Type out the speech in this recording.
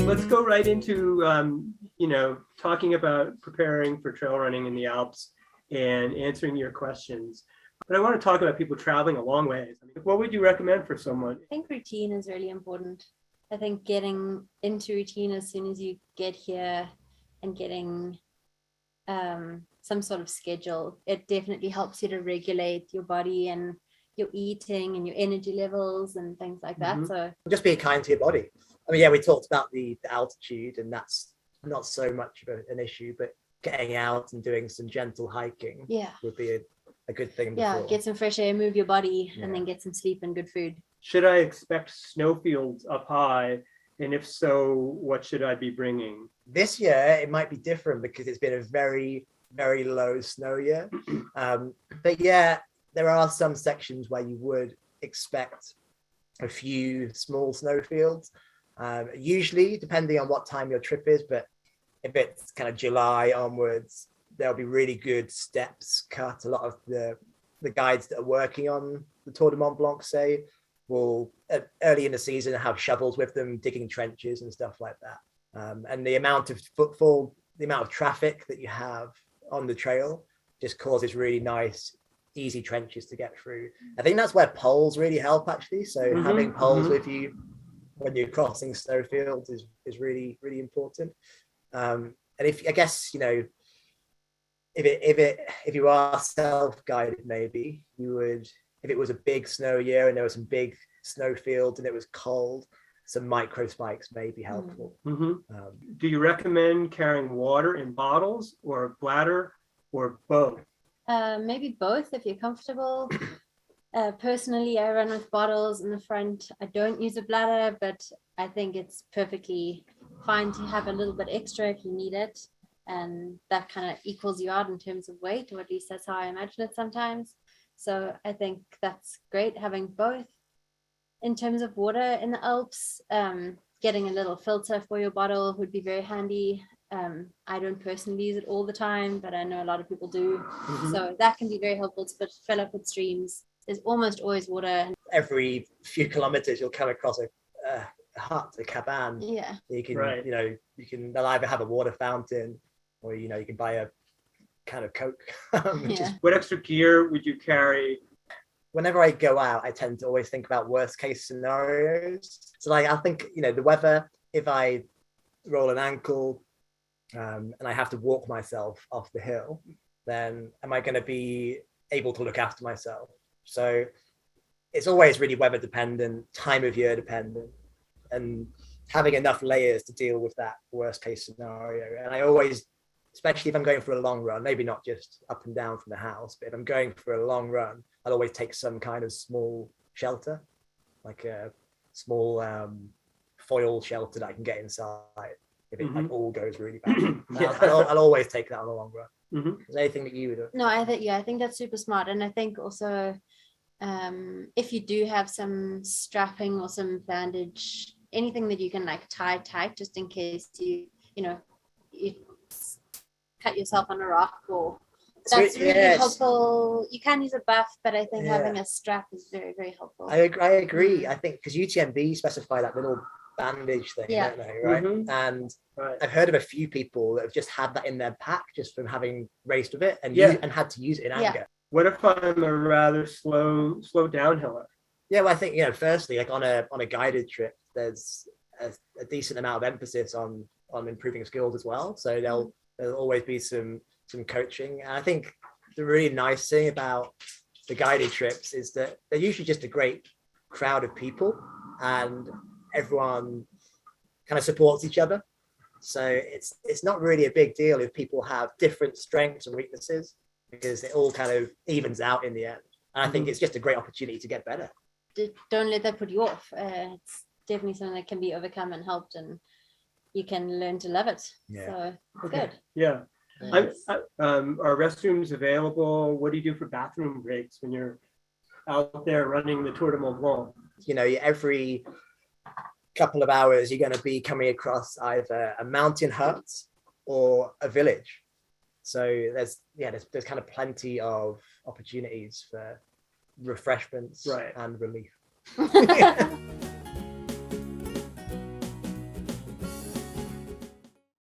Let's go right into, talking about preparing for trail running in the Alps and answering your questions. But I want to talk about people traveling a long ways. I mean, what would you recommend for someone? I think routine is really important. I think getting into routine as soon as you get here and getting some sort of schedule, it definitely helps you to regulate your body and your eating and your energy levels and things like that. Mhm. So Just be kind to your body. I mean, yeah, we talked about the altitude, and that's not so much of an issue, but getting out and doing some gentle hiking yeah, would be a good thing yeah, before. get some fresh air, move your body, Yeah. and then get some sleep and good food. Should I expect snowfields up high? And if so, what should I be bringing? This year, it might be different because it's been a very, very low snow year. But yeah, there are some sections where you would expect a few small snowfields. Usually, depending on what time your trip is, but if it's kind of July onwards, there'll be really good steps cut. A lot of the guides that are working on the Tour de Mont Blanc, say, will early in the season have shovels with them, digging trenches and stuff like that. And the amount of footfall, the amount of traffic that you have on the trail just causes really nice, easy trenches to get through. I think that's where poles really help, actually. So having poles with you when you're crossing snowfields is really, really important. And if, I guess, if you are self-guided, maybe you would, if it was a big snow year and there were some big snowfields and it was cold, some micro spikes may be helpful. Do you recommend carrying water in bottles or a bladder or both? Maybe both if you're comfortable. Personally, I run with bottles in the front. I don't use a bladder, but I think it's perfectly fine to have a little bit extra if you need it. And that kind of equals you out in terms of weight, or at least that's how I imagine it sometimes. So I think that's great having both. In terms of water in the Alps, getting a little filter for your bottle would be very handy. I don't personally use it all the time, but I know a lot of people do. So that can be very helpful to fill up with streams. There's almost always water. Every few kilometers, you'll come across a hut, a cabane. Yeah. You can, Right. They'll either have a water fountain, or you can buy a can of Coke. What extra gear would you carry? Whenever I go out, I tend to always think about worst case scenarios. So I think, the weather, if I roll an ankle and I have to walk myself off the hill, then am I going to be able to look after myself? So it's always really weather dependent, time of year dependent, and having enough layers to deal with that worst case scenario. And I always, especially if I'm going for a long run, maybe not just up and down from the house, but if I'm going for a long run, I'll always take some kind of small shelter, like a small foil shelter that I can get inside if it all goes really bad. I'll always take that on the long run. Is there anything that you would do? No, I think that's super smart. And I think also if you do have some strapping or some bandage, anything that you can tie tight just in case you cut yourself on a rock, or that's really helpful. You can use a buff, but I think having a strap is very, very helpful. I agree. I think because UTMB specify that little bandage thing, don't they? Right. And I've heard of a few people that have just had that in their pack just from having raced with it and had to use it in anger. What if I'm a rather slow downhiller? Yeah, well, I think firstly, like on a guided trip, there's a decent amount of emphasis on improving skills as well. So there'll always be some coaching. And I think the really nice thing about the guided trips is that they're usually just a great crowd of people, and everyone kind of supports each other. So it's not really a big deal if people have different strengths and weaknesses, because it all kind of evens out in the end. And I think it's just a great opportunity to get better. Don't let that put you off. It's definitely something that can be overcome and helped, and you can learn to love it. So it's good. Yeah. Are restrooms available? What do you do for bathroom breaks when you're out there running the Tour de Mont Blanc? Every couple of hours, you're going to be coming across either a mountain hut or a village. So there's kind of plenty of opportunities for refreshments and relief.